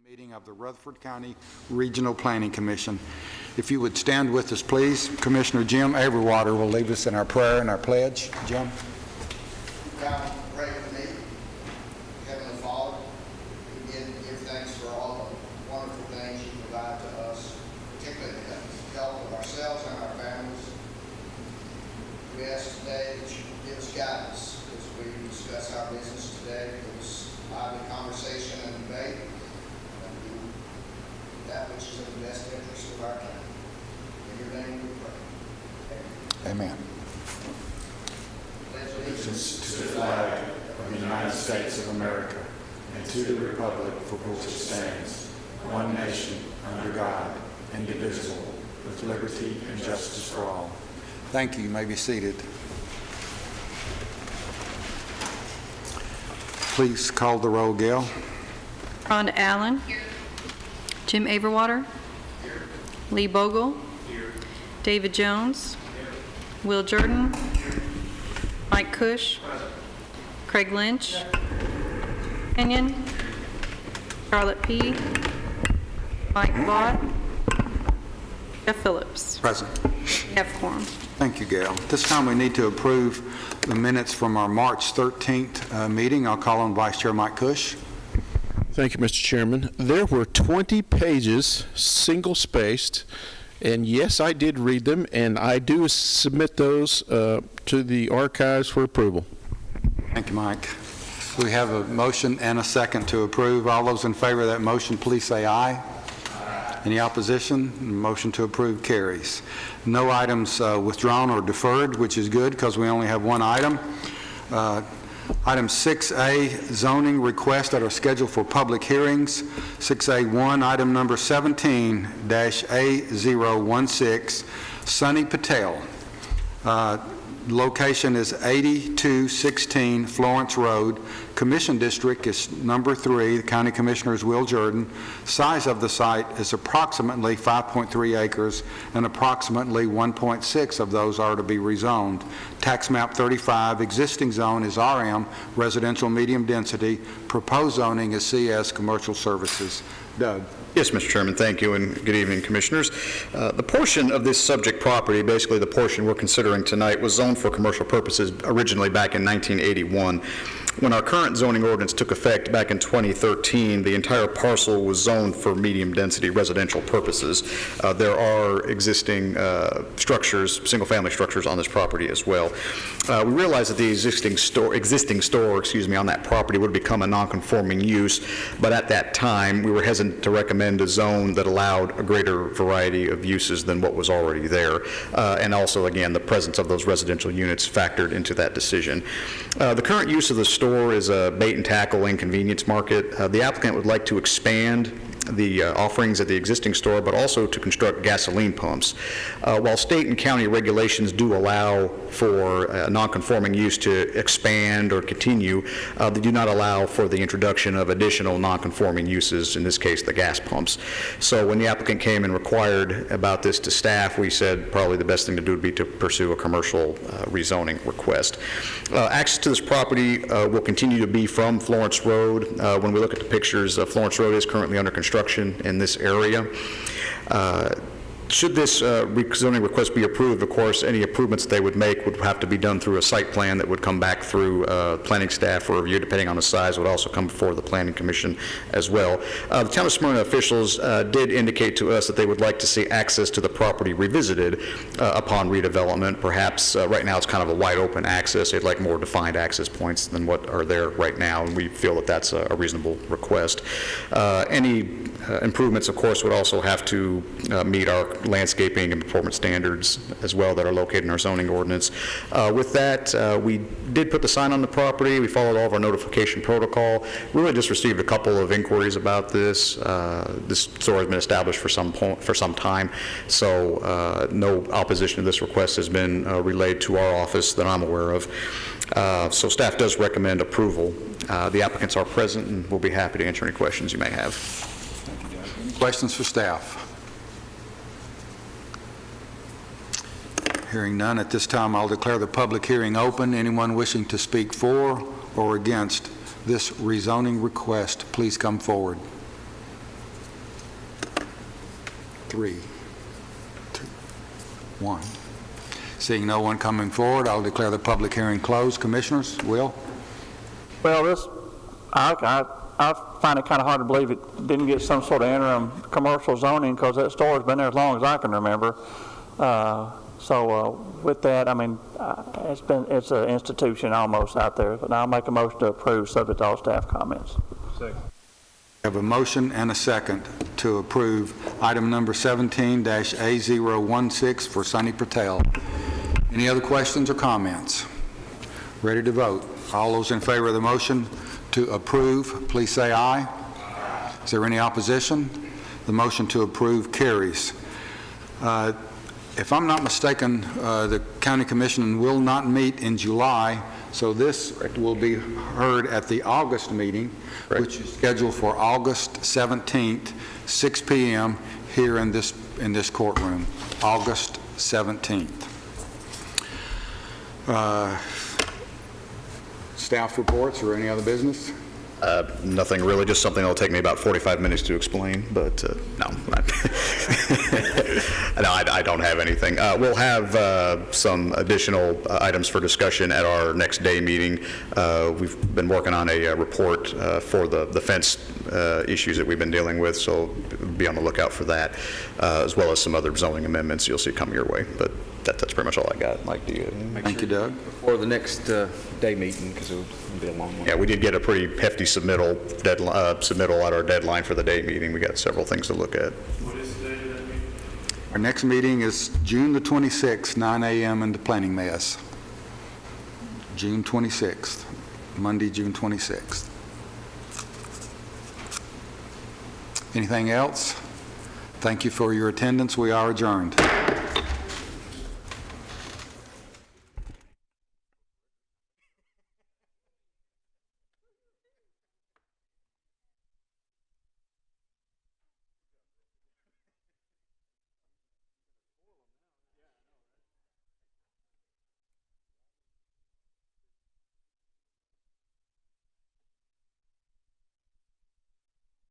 Meeting of the Rutherford County Regional Planning Commission. If you would stand with us, please. Commissioner Jim Averwater will lead us in our prayer and our pledge. Jim. God, pray with me. Heavenly Father, we give thanks for all the wonderful things you provide to us, particularly the health of ourselves and our families. We ask today that you give us guidance as we discuss our business today. Give us lively conversation and debate. That which is in the best interest of our county. In your name we pray. Amen. Allegiance to the flag of the United States of America and to the republic for which it stands, one nation, under God, indivisible, with liberty and justice for all. Thank you. You may be seated. Please call the roll, Gail. Ron Allen. Jim Averwater. Lee Bogle. David Jones. Will Jordan. Mike Cush. Craig Lynch. Kenyon. Charlotte P. Mike Vaught. Jeff Phillips. Present. We have quorum. Thank you, Gail. This time we need to approve the minutes from our March 13th meeting. I'll call on Vice Chair Mike Cush. Thank you, Mr. Chairman. There were 20 pages, single-spaced, and yes, I did read them, and I do submit those to the archives for approval. Thank you, Mike. We have a motion and a second to approve. All those in favor of that motion, please say aye. Aye. Any opposition? Motion to approve carries. No items withdrawn or deferred, which is good because we only have one item. Item 6A, zoning requests that are scheduled for public hearings. 6A1, item number 17-A016, Sunny Patel. Location is 8216 Florence Road. Commission district is number 3. The County Commissioner is Will Jordan. Size of the site is approximately 5.3 acres, and approximately 1.6 of those are to be rezoned. Tax map 35, existing zone is RM, residential medium density. Proposed zoning is CS, commercial services. Doug. Yes, Mr. Chairman, thank you, and good evening, Commissioners. The portion of this subject property, basically the portion we're considering tonight, was zoned for commercial purposes originally back in 1981. When our current zoning ordinance took effect back in 2013, the entire parcel was zoned for medium-density residential purposes. There are existing structures, single-family structures on this property as well. We realized that the existing store on that property would become a non-conforming use, but at that time, we were hesitant to recommend a zone that allowed a greater variety of uses than what was already there. And also, again, the presence of those residential units factored into that decision. The current use of the store is a bait and tackle and convenience market. The applicant would like to expand the offerings at the existing store, but also to construct gasoline pumps. While state and county regulations do allow for non-conforming use to expand or continue, they do not allow for the introduction of additional non-conforming uses, in this case the gas pumps. So when the applicant came and inquired about this to staff, we said probably the best thing to do would be to pursue a commercial rezoning request. Access to this property will continue to be from Florence Road. When we look at the pictures, Florence Road is currently under construction in this area. Should this zoning request be approved, of course, any improvements they would make would have to be done through a site plan that would come back through planning staff for review, depending on the size, would also come before the Planning Commission as well. The Town of Smyrna officials did indicate to us that they would like to see access to the property revisited upon redevelopment. Perhaps right now it's kind of a wide open access. They'd like more defined access points than what are there right now, and we feel that that's a reasonable request. Any improvements, of course, would also have to meet our landscaping and performance standards as well that are located in our zoning ordinance. With that, we did put the sign on the property. We followed all of our notification protocol. We really just received a couple of inquiries about this. This store has been established for some time, so no opposition to this request has been relayed to our office that I'm aware of. So staff does recommend approval. The applicants are present, and we'll be happy to answer any questions you may have. Questions for staff? Hearing none, at this time I'll declare the public hearing open. Anyone wishing to speak for or against this rezoning request, please come forward. 3, 2, 1. Seeing no one coming forward, I'll declare the public hearing closed. Commissioners, Will? Well, I find it kind of hard to believe it didn't get some sort of interim commercial zoning, because that store's been there as long as I can remember. So with that, I mean, it's an institution almost out there, but I'll make a motion to approve, subject to all staff comments. I have a motion and a second to approve item number 17-A016 for Sunny Patel. Any other questions or comments? Ready to vote. All those in favor of the motion to approve, please say aye. Is there any opposition? The motion to approve carries. If I'm not mistaken, the County Commission will not meet in July, so this will be heard at the August meeting, which is scheduled for August 17th, 6 p.m. here in this courtroom, August 17th. Staff reports or any other business? Nothing really, just something that'll take me about 45 minutes to explain, but no. No, I don't have anything. We'll have some additional items for discussion at our next day meeting. We've been working on a report for the fence issues that we've been dealing with, so be on the lookout for that, as well as some other zoning amendments you'll see come your way. But that's pretty much all I got. Mike, do you? Thank you, Doug. Before the next day meeting, because it'll be a long one. Yeah, we did get a pretty hefty submittal at our deadline for the day meeting. We got several things to look at. What is the date of that meeting? Our next meeting is June the 26th, 9 a.m. in the planning mess. June 26th, Monday, June 26th. Anything else? Thank you for your attendance. We are adjourned.